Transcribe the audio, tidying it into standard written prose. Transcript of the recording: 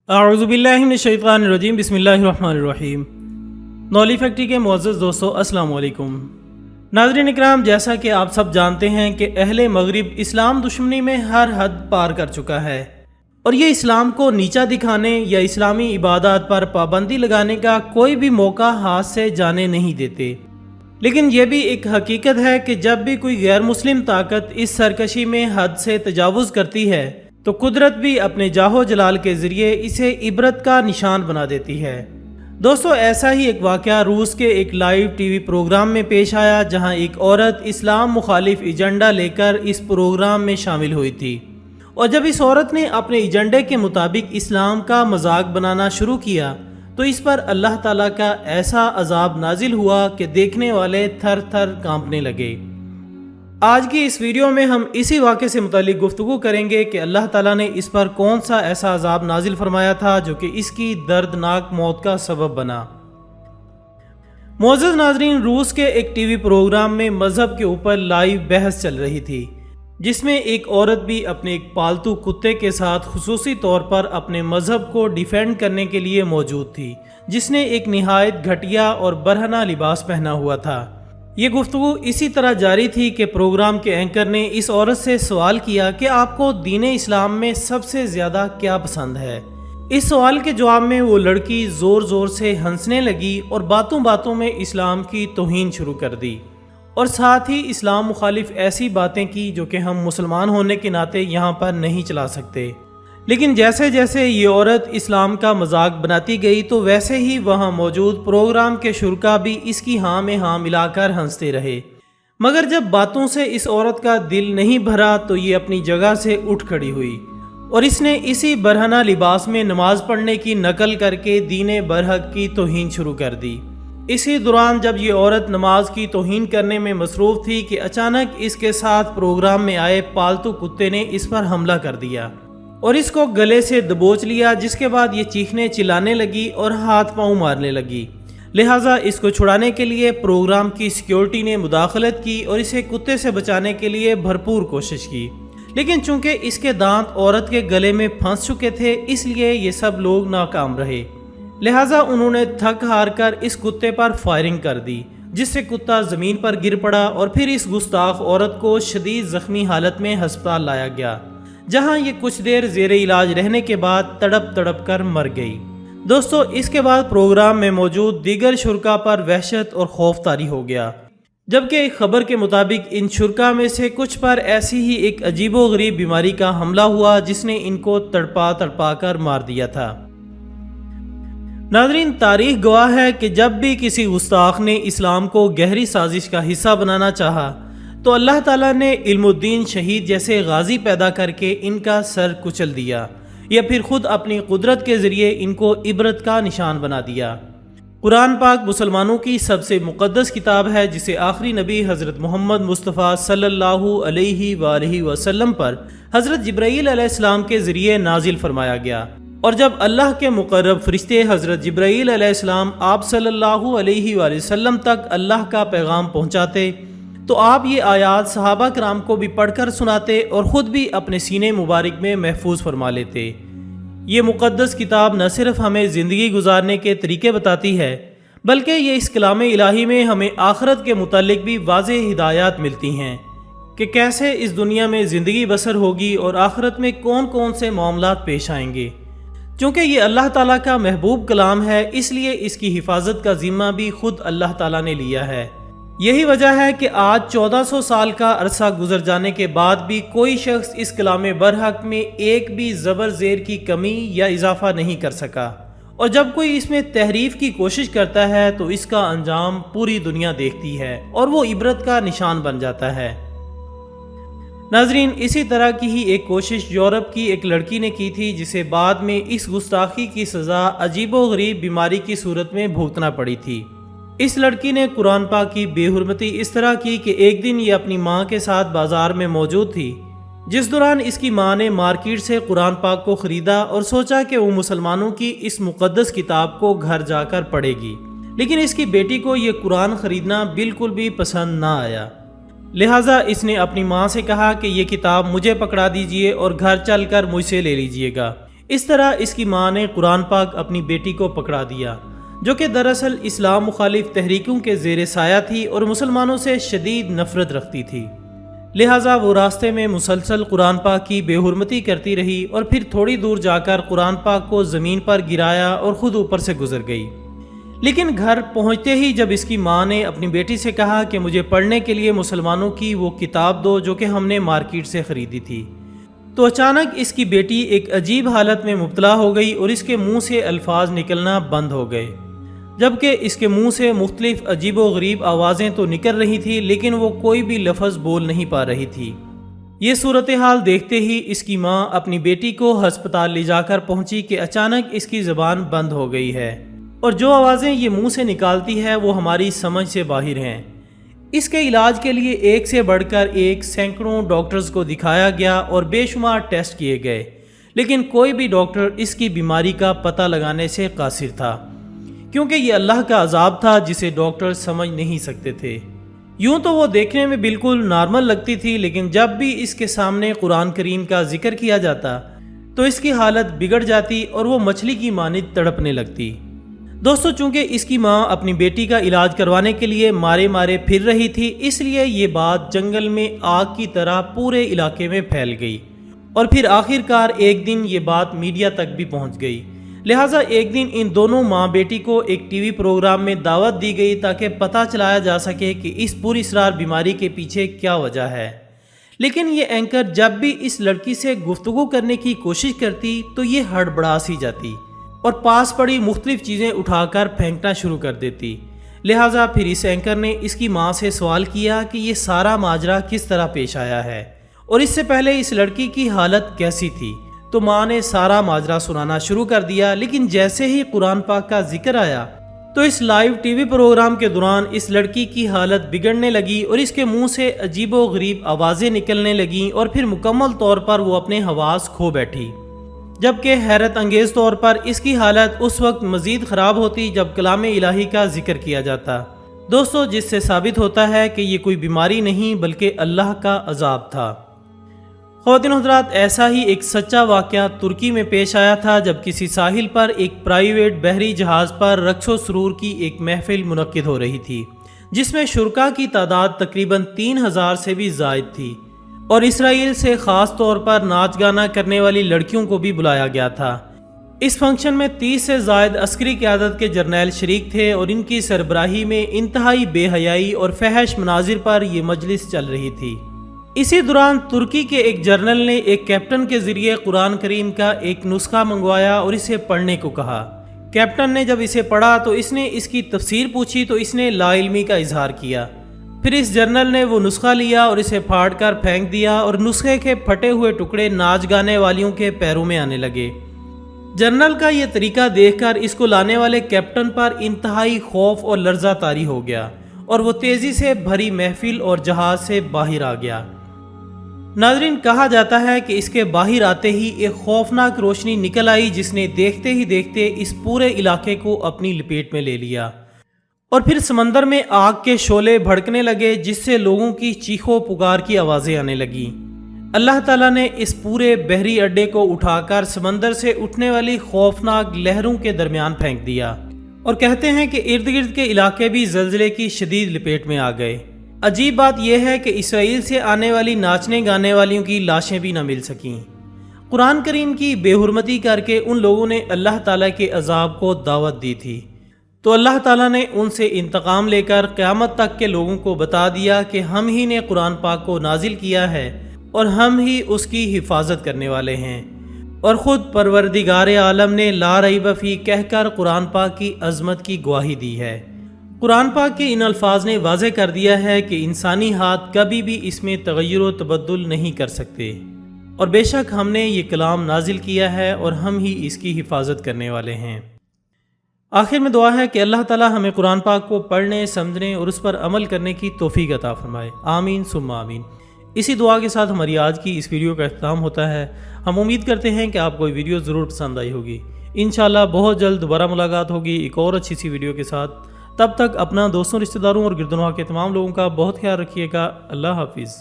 اعوذ باللہ من الشیطان الرجیم، بسم اللہ الرحمن الرحیم۔ نولی فیکٹری کے معزز دوستو، السلام علیکم۔ ناظرین اکرام، جیسا کہ آپ سب جانتے ہیں کہ اہل مغرب اسلام دشمنی میں ہر حد پار کر چکا ہے، اور یہ اسلام کو نیچا دکھانے یا اسلامی عبادات پر پابندی لگانے کا کوئی بھی موقع ہاتھ سے جانے نہیں دیتے۔ لیکن یہ بھی ایک حقیقت ہے کہ جب بھی کوئی غیر مسلم طاقت اس سرکشی میں حد سے تجاوز کرتی ہے تو قدرت بھی اپنے جاہو جلال کے ذریعے اسے عبرت کا نشان بنا دیتی ہے۔ دوستو، ایسا ہی ایک واقعہ روس کے ایک لائیو ٹی وی پروگرام میں پیش آیا، جہاں ایک عورت اسلام مخالف ایجنڈا لے کر اس پروگرام میں شامل ہوئی تھی، اور جب اس عورت نے اپنے ایجنڈے کے مطابق اسلام کا مذاق بنانا شروع کیا تو اس پر اللہ تعالیٰ کا ایسا عذاب نازل ہوا کہ دیکھنے والے تھر تھر کانپنے لگے۔ آج کی اس ویڈیو میں ہم اسی واقعے سے متعلق گفتگو کریں گے کہ اللہ تعالیٰ نے اس پر کون سا ایسا عذاب نازل فرمایا تھا جو کہ اس کی دردناک موت کا سبب بنا۔ معزز ناظرین، روس کے ایک ٹی وی پروگرام میں مذہب کے اوپر لائیو بحث چل رہی تھی، جس میں ایک عورت بھی اپنے ایک پالتو کتے کے ساتھ خصوصی طور پر اپنے مذہب کو ڈیفینڈ کرنے کے لیے موجود تھی، جس نے ایک نہایت گھٹیا اور برہنہ لباس پہنا ہوا تھا۔ یہ گفتگو اسی طرح جاری تھی کہ پروگرام کے اینکر نے اس عورت سے سوال کیا کہ آپ کو دین اسلام میں سب سے زیادہ کیا پسند ہے۔ اس سوال کے جواب میں وہ لڑکی زور زور سے ہنسنے لگی اور باتوں باتوں میں اسلام کی توہین شروع کر دی، اور ساتھ ہی اسلام مخالف ایسی باتیں کی جو کہ ہم مسلمان ہونے کے ناطے یہاں پر نہیں چلا سکتے۔ لیکن جیسے جیسے یہ عورت اسلام کا مذاق بناتی گئی تو ویسے ہی وہاں موجود پروگرام کے شرکا بھی اس کی ہاں میں ہاں ملا کر ہنستے رہے، مگر جب باتوں سے اس عورت کا دل نہیں بھرا تو یہ اپنی جگہ سے اٹھ کھڑی ہوئی، اور اس نے اسی برہنہ لباس میں نماز پڑھنے کی نقل کر کے دین برحق کی توہین شروع کر دی۔ اسی دوران جب یہ عورت نماز کی توہین کرنے میں مصروف تھی کہ اچانک اس کے ساتھ پروگرام میں آئے پالتو کتے نے اس پر حملہ کر دیا اور اس کو گلے سے دبوچ لیا، جس کے بعد یہ چیخنے چلانے لگی اور ہاتھ پاؤں مارنے لگی۔ لہٰذا اس کو چھڑانے کے لیے پروگرام کی سیکیورٹی نے مداخلت کی اور اسے کتے سے بچانے کے لیے بھرپور کوشش کی، لیکن چونکہ اس کے دانت عورت کے گلے میں پھنس چکے تھے اس لیے یہ سب لوگ ناکام رہے۔ لہٰذا انہوں نے تھک ہار کر اس کتے پر فائرنگ کر دی، جس سے کتا زمین پر گر پڑا، اور پھر اس گستاخ عورت کو شدید زخمی حالت میں ہسپتال لایا گیا، جہاں یہ کچھ دیر زیر علاج رہنے کے بعد تڑپ تڑپ کر مر گئی۔ دوستو، اس کے بعد پروگرام میں موجود دیگر شرکا پر وحشت اور خوف طاری ہو گیا، جبکہ ایک خبر کے مطابق ان شرکا میں سے کچھ پر ایسی ہی ایک عجیب و غریب بیماری کا حملہ ہوا جس نے ان کو تڑپا تڑپا کر مار دیا تھا۔ ناظرین، تاریخ گواہ ہے کہ جب بھی کسی گستاخ نے اسلام کو گہری سازش کا حصہ بنانا چاہا تو اللہ تعالیٰ نے علم الدین شہید جیسے غازی پیدا کر کے ان کا سر کچل دیا، یا پھر خود اپنی قدرت کے ذریعے ان کو عبرت کا نشان بنا دیا۔ قرآن پاک مسلمانوں کی سب سے مقدس کتاب ہے، جسے آخری نبی حضرت محمد مصطفیٰ صلی اللہ علیہ وآلہ وسلم پر حضرت جبرائیل علیہ السلام کے ذریعے نازل فرمایا گیا، اور جب اللہ کے مقرب فرشتے حضرت جبرائیل علیہ السلام آپ صلی اللہ علیہ وآلہ وسلم تک اللہ کا پیغام پہنچاتے تو آپ یہ آیات صحابہ کرام کو بھی پڑھ کر سناتے اور خود بھی اپنے سینے مبارک میں محفوظ فرما لیتے۔ یہ مقدس کتاب نہ صرف ہمیں زندگی گزارنے کے طریقے بتاتی ہے، بلکہ یہ اس کلام الہی میں ہمیں آخرت کے متعلق بھی واضح ہدایات ملتی ہیں کہ کیسے اس دنیا میں زندگی بسر ہوگی اور آخرت میں کون کون سے معاملات پیش آئیں گے۔ چونکہ یہ اللہ تعالیٰ کا محبوب کلام ہے، اس لیے اس کی حفاظت کا ذمہ بھی خود اللہ تعالیٰ نے لیا ہے۔ یہی وجہ ہے کہ آج 1400 سال کا عرصہ گزر جانے کے بعد بھی کوئی شخص اس کلام برحق میں ایک بھی زبر زیر کی کمی یا اضافہ نہیں کر سکا، اور جب کوئی اس میں تحریف کی کوشش کرتا ہے تو اس کا انجام پوری دنیا دیکھتی ہے اور وہ عبرت کا نشان بن جاتا ہے۔ ناظرین، اسی طرح کی ہی ایک کوشش یورپ کی ایک لڑکی نے کی تھی، جسے بعد میں اس گستاخی کی سزا عجیب و غریب بیماری کی صورت میں بھگتنا پڑی تھی۔ اس لڑکی نے قرآن پاک کی بے حرمتی اس طرح کی کہ ایک دن یہ اپنی ماں کے ساتھ بازار میں موجود تھی، جس دوران اس کی ماں نے مارکیٹ سے قرآن پاک کو خریدا اور سوچا کہ وہ مسلمانوں کی اس مقدس کتاب کو گھر جا کر پڑھے گی، لیکن اس کی بیٹی کو یہ قرآن خریدنا بالکل بھی پسند نہ آیا۔ لہٰذا اس نے اپنی ماں سے کہا کہ یہ کتاب مجھے پکڑا دیجئے اور گھر چل کر مجھ سے لے لیجئے گا۔ اس طرح اس کی ماں نے قرآن پاک اپنی بیٹی کو پکڑا دیا، جو کہ دراصل اسلام مخالف تحریکوں کے زیر سایہ تھی اور مسلمانوں سے شدید نفرت رکھتی تھی۔ لہٰذا وہ راستے میں مسلسل قرآن پاک کی بے حرمتی کرتی رہی اور پھر تھوڑی دور جا کر قرآن پاک کو زمین پر گرایا اور خود اوپر سے گزر گئی۔ لیکن گھر پہنچتے ہی جب اس کی ماں نے اپنی بیٹی سے کہا کہ مجھے پڑھنے کے لیے مسلمانوں کی وہ کتاب دو جو کہ ہم نے مارکیٹ سے خریدی تھی، تو اچانک اس کی بیٹی ایک عجیب حالت میں مبتلا ہو گئی اور اس کے منہ سے الفاظ نکلنا بند ہو گئے، جبکہ اس کے منہ سے مختلف عجیب و غریب آوازیں تو نکل رہی تھی لیکن وہ کوئی بھی لفظ بول نہیں پا رہی تھی۔ یہ صورتحال دیکھتے ہی اس کی ماں اپنی بیٹی کو ہسپتال لے جا کر پہنچی کہ اچانک اس کی زبان بند ہو گئی ہے اور جو آوازیں یہ منہ سے نکالتی ہے وہ ہماری سمجھ سے باہر ہیں۔ اس کے علاج کے لیے ایک سے بڑھ کر ایک سینکڑوں ڈاکٹرز کو دکھایا گیا اور بے شمار ٹیسٹ کیے گئے، لیکن کوئی بھی ڈاکٹر اس کی بیماری کا پتہ لگانے سے قاصر تھا، کیونکہ یہ اللہ کا عذاب تھا جسے ڈاکٹر سمجھ نہیں سکتے تھے۔ یوں تو وہ دیکھنے میں بالکل نارمل لگتی تھی، لیکن جب بھی اس کے سامنے قرآن کریم کا ذکر کیا جاتا تو اس کی حالت بگڑ جاتی اور وہ مچھلی کی مانند تڑپنے لگتی۔ دوستو، چونکہ اس کی ماں اپنی بیٹی کا علاج کروانے کے لیے مارے پھر رہی تھی، اس لیے یہ بات جنگل میں آگ کی طرح پورے علاقے میں پھیل گئی اور پھر آخر کار ایک دن یہ بات میڈیا تک بھی پہنچ گئی۔ لہٰذا ایک دن ان دونوں ماں بیٹی کو ایک ٹی وی پروگرام میں دعوت دی گئی تاکہ پتہ چلایا جا سکے کہ اس پوری اسرار بیماری کے پیچھے کیا وجہ ہے۔ لیکن یہ اینکر جب بھی اس لڑکی سے گفتگو کرنے کی کوشش کرتی تو یہ ہڑبڑا سی جاتی اور پاس پڑی مختلف چیزیں اٹھا کر پھینکنا شروع کر دیتی۔ لہٰذا پھر اس اینکر نے اس کی ماں سے سوال کیا کہ یہ سارا ماجرا کس طرح پیش آیا ہے اور اس سے پہلے اس لڑکی کی حالت کیسی تھی، تو ماں نے سارا ماجرا سنانا شروع کر دیا۔ لیکن جیسے ہی قرآن پاک کا ذکر آیا تو اس لائیو ٹی وی پروگرام کے دوران اس لڑکی کی حالت بگڑنے لگی اور اس کے منہ سے عجیب و غریب آوازیں نکلنے لگیں اور پھر مکمل طور پر وہ اپنے حواس کھو بیٹھی، جبکہ حیرت انگیز طور پر اس کی حالت اس وقت مزید خراب ہوتی جب کلام الہی کا ذکر کیا جاتا۔ دوستو، جس سے ثابت ہوتا ہے کہ یہ کوئی بیماری نہیں بلکہ اللہ کا عذاب تھا۔ خواتین و حضرات، ایسا ہی ایک سچا واقعہ ترکی میں پیش آیا تھا جب کسی ساحل پر ایک پرائیویٹ بحری جہاز پر رقص و سرور کی ایک محفل منعقد ہو رہی تھی، جس میں شرکاء کی تعداد تقریباً 3000 سے بھی زائد تھی اور اسرائیل سے خاص طور پر ناچ گانا کرنے والی لڑکیوں کو بھی بلایا گیا تھا۔ اس فنکشن میں 30 سے زائد عسکری قیادت کے جرنیل شریک تھے اور ان کی سربراہی میں انتہائی بے حیائی اور فحش مناظر پر یہ مجلس چل رہی تھی۔ اسی دوران ترکی کے ایک جرنل نے ایک کیپٹن کے ذریعے قرآن کریم کا ایک نسخہ منگوایا اور اسے پڑھنے کو کہا۔ کیپٹن نے جب اسے پڑھا تو اس نے اس کی تفسیر پوچھی تو اس نے لا علمی کا اظہار کیا۔ پھر اس جرنل نے وہ نسخہ لیا اور اسے پھاڑ کر پھینک دیا اور نسخے کے پھٹے ہوئے ٹکڑے ناچ گانے والیوں کے پیروں میں آنے لگے۔ جرنل کا یہ طریقہ دیکھ کر اس کو لانے والے کیپٹن پر انتہائی خوف اور لرزہ طاری ہو گیا اور وہ تیزی سے بھری محفل اور جہاز سے باہر آ گیا۔ ناظرین، کہا جاتا ہے کہ اس کے باہر آتے ہی ایک خوفناک روشنی نکل آئی جس نے دیکھتے ہی دیکھتے اس پورے علاقے کو اپنی لپیٹ میں لے لیا اور پھر سمندر میں آگ کے شعلے بھڑکنے لگے جس سے لوگوں کی چیخو پکار کی آوازیں آنے لگیں۔ اللہ تعالیٰ نے اس پورے بحری اڈے کو اٹھا کر سمندر سے اٹھنے والی خوفناک لہروں کے درمیان پھینک دیا اور کہتے ہیں کہ ارد گرد کے علاقے بھی زلزلے کی شدید لپیٹ میں آ گئے۔ عجیب بات یہ ہے کہ اسرائیل سے آنے والی ناچنے گانے والیوں کی لاشیں بھی نہ مل سکیں۔ قرآن کریم کی بے حرمتی کر کے ان لوگوں نے اللہ تعالیٰ کے عذاب کو دعوت دی تھی، تو اللہ تعالیٰ نے ان سے انتقام لے کر قیامت تک کے لوگوں کو بتا دیا کہ ہم ہی نے قرآن پاک کو نازل کیا ہے اور ہم ہی اس کی حفاظت کرنے والے ہیں، اور خود پروردگار عالم نے لا ریب فیہ کہہ کر قرآن پاک کی عظمت کی گواہی دی ہے۔ قرآن پاک کے ان الفاظ نے واضح کر دیا ہے کہ انسانی ہاتھ کبھی بھی اس میں تغیر و تبدل نہیں کر سکتے، اور بے شک ہم نے یہ کلام نازل کیا ہے اور ہم ہی اس کی حفاظت کرنے والے ہیں۔ آخر میں دعا ہے کہ اللہ تعالی ہمیں قرآن پاک کو پڑھنے، سمجھنے اور اس پر عمل کرنے کی توفیق عطا فرمائے، آمین ثم آمین۔ اسی دعا کے ساتھ ہماری آج کی اس ویڈیو کا اختتام ہوتا ہے۔ ہم امید کرتے ہیں کہ آپ کو یہ ویڈیو ضرور پسند آئی ہوگی۔ انشاءاللہ بہت جلد دوبارہ ملاقات ہوگی ایک اور اچھی سی ویڈیو کے ساتھ۔ تب تک اپنا دوستوں، رشتہ داروں اور گردنواں کے تمام لوگوں کا بہت خیال رکھیے گا۔ اللہ حافظ۔